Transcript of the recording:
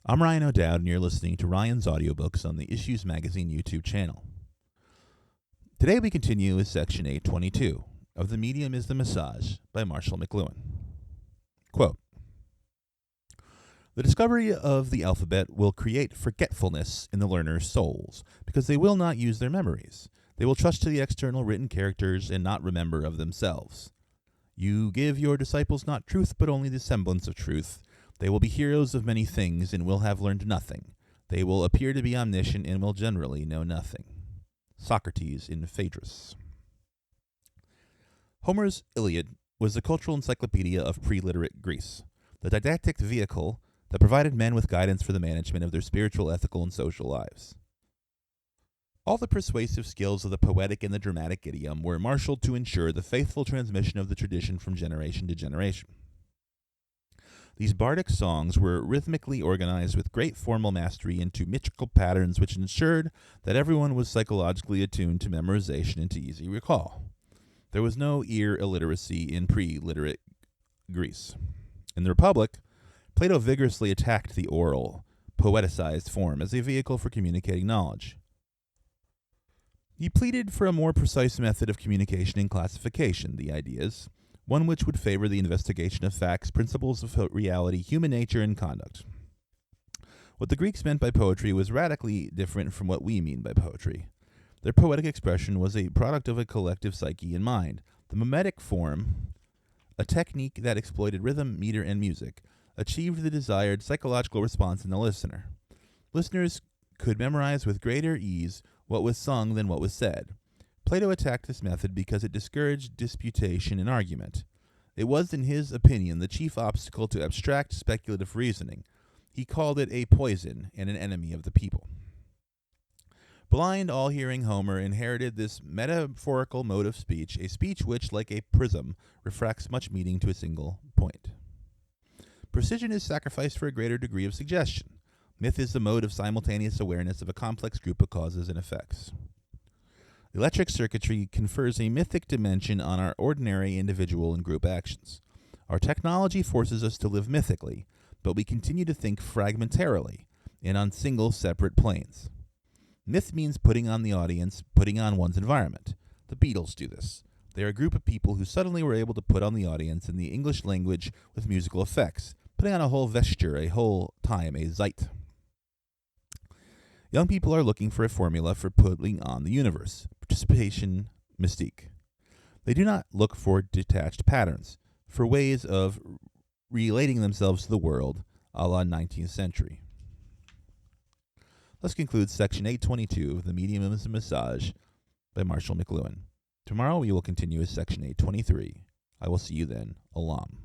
I'm Ryan O'Doud, and you're listening to Ryan's Audiobooks on the Issues Magazine YouTube channel. Today we continue with Section 822 of The Medium is the Massage by Marshall McLuhan. Quote, "The discovery of the alphabet will create forgetfulness in the learners' souls, because they will not use their memories. They will trust to the external written characters and not remember of themselves. You give your disciples not truth, but only the semblance of truth. They will be heroes of many things and will have learned nothing. They will appear to be omniscient and will generally know nothing." Socrates in Phaedrus. Homer's Iliad was the cultural encyclopedia of pre-literate Greece, the didactic vehicle that provided men with guidance for the management of their spiritual, ethical, and social lives. All the persuasive skills of the poetic and the dramatic idiom were marshaled to ensure the faithful transmission of the tradition from generation to generation. These bardic songs were rhythmically organized with great formal mastery into metrical patterns which ensured that everyone was psychologically attuned to memorization and to easy recall. There was no ear illiteracy in pre-literate Greece. In the Republic, Plato vigorously attacked the oral, poeticized form as a vehicle for communicating knowledge. He pleaded for a more precise method of communication and classification, the ideas, one which would favor the investigation of facts, principles of reality, human nature, and conduct. What the Greeks meant by poetry was radically different from what we mean by poetry. Their poetic expression was a product of a collective psyche and mind. The mimetic form, a technique that exploited rhythm, meter, and music, achieved the desired psychological response in the listener. Listeners could memorize with greater ease what was sung than what was said. Plato attacked this method because it discouraged disputation and argument. It was, in his opinion, the chief obstacle to abstract speculative reasoning. He called it a poison and an enemy of the people. Blind, all-hearing Homer inherited this metaphorical mode of speech, a speech which, like a prism, refracts much meaning to a single point. Precision is sacrificed for a greater degree of suggestion. Myth is the mode of simultaneous awareness of a complex group of causes and effects. Electric circuitry confers a mythic dimension on our ordinary individual and group actions. Our technology forces us to live mythically, but we continue to think fragmentarily and on single, separate planes. Myth means putting on the audience, putting on one's environment. The Beatles do this. They are a group of people who suddenly were able to put on the audience in the English language with musical effects, putting on a whole vesture, a whole time, a zeit. Young people are looking for a formula for putting on the universe. Participation, mystique. They do not look for detached patterns, for ways of relating themselves to the world, a la 19th century. This concludes Section 822 of The Medium is a Massage by Marshall McLuhan. Tomorrow we will continue with Section 823. I will see you then. Alam.